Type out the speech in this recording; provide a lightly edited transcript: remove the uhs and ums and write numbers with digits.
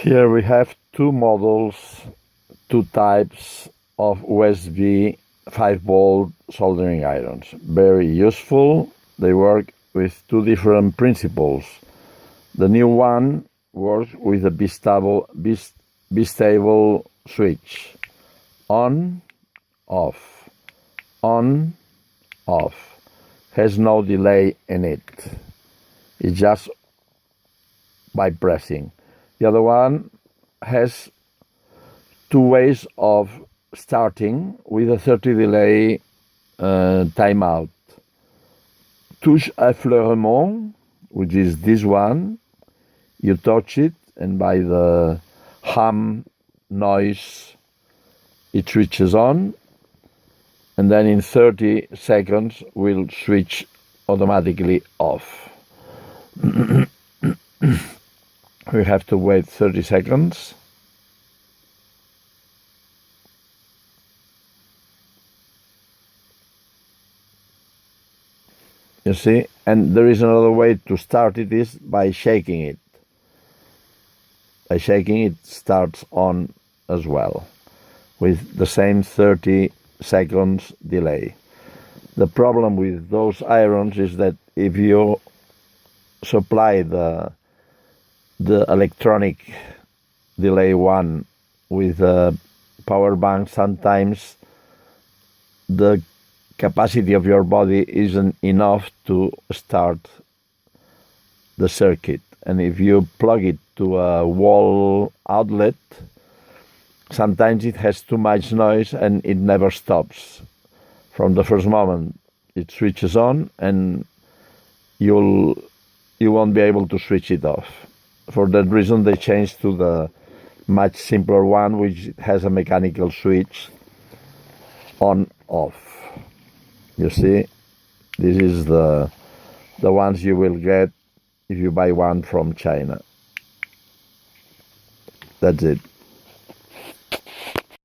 Here we have two models, two types of USB 5-volt soldering irons. Very useful. They work with two different principles. The new one works with a bistable switch. On, off, on, off. Has no delay in it. It's just by pressing. The other one has two ways of starting with a 30 delay timeout. Touche affleurement, which is this one. You touch it, and by the hum noise, it switches on, and then in 30 seconds will switch automatically off. We have to wait 30 seconds. You see, and there is another way to start it is by shaking it. By shaking it starts on as well, with the same 30 seconds delay. The problem with those irons is that if you supply the electronic delay one with a power bank, sometimes the capacity of your body isn't enough to start the circuit. And if you plug it to a wall outlet, sometimes it has too much noise and it never stops. From the first moment it switches on, and you won't be able to switch it off. For that reason, they changed to the much simpler one, which has a mechanical switch on-off. You see, this is the ones you will get if you buy one from China. That's it.